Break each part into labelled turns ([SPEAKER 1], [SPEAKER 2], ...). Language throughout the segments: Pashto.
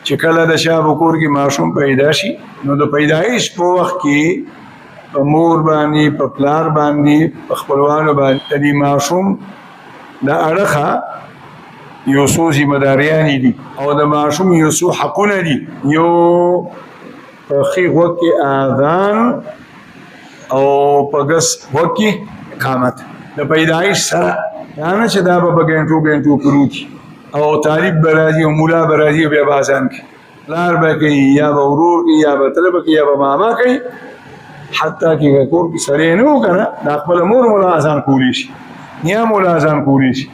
[SPEAKER 1] چې کله د شاه په کور کې ماشوم پیدا شي نو د پیدایش په وخت کې په مور باندې په پلار باندې په خپلوانو باندې د ماشوم د اړخه یو څو ذمہداریانې دي او د ماشوم یو څو حقونه دي. یو په ښي غوږ کې اذان او په ګس غوږ کې اقامت د پیدایش سره دا نه چې دا به ګنټو پروتي او طالب به راځي او مولا به راځي بیا به اذان کوي پلار به کوي یا به ورور کوي یا به تره به کوي یا به ماما کوي حتی کې کور کې سړی نه و که نه د خپله مور مولا اذان کولی شي یا مولا اذان کولی شي.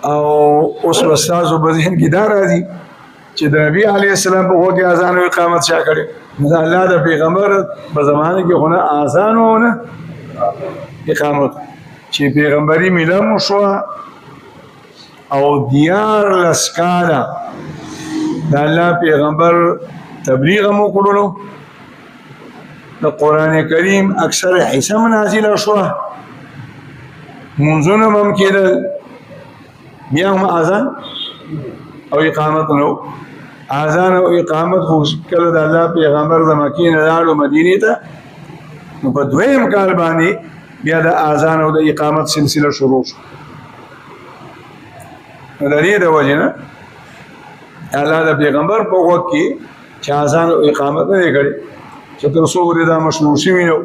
[SPEAKER 1] او اوس به ستاسو په ذهن کې دا راځي چې د نبي علیه السلام په غوږ کې اذان او اقامت چا کړی نو د الله د پیغمبر په زمانه کې خو نه اذان و نه اقامت چې پیغمبري میله مو شوه او 14 کاله د الله پیغمبر تبلیغ مو کړلو د قرآن کریم اکثر حصه هم نازله شوه منځونه به هم کېدل بیا هم اذان او اقامت نو اذان او اقامت خو کله د الله پیغمبر د مکې نه لاړو مدینې ته نو په دویم کال باندې بیا د اذان او د اقامت سلسله شروع شو. نو د دې د وجې نه الله د پیغمبر په غوږ کې چې اذان او اقامت نه دی کړی چې تر څو ورې دا مشروع شوي نو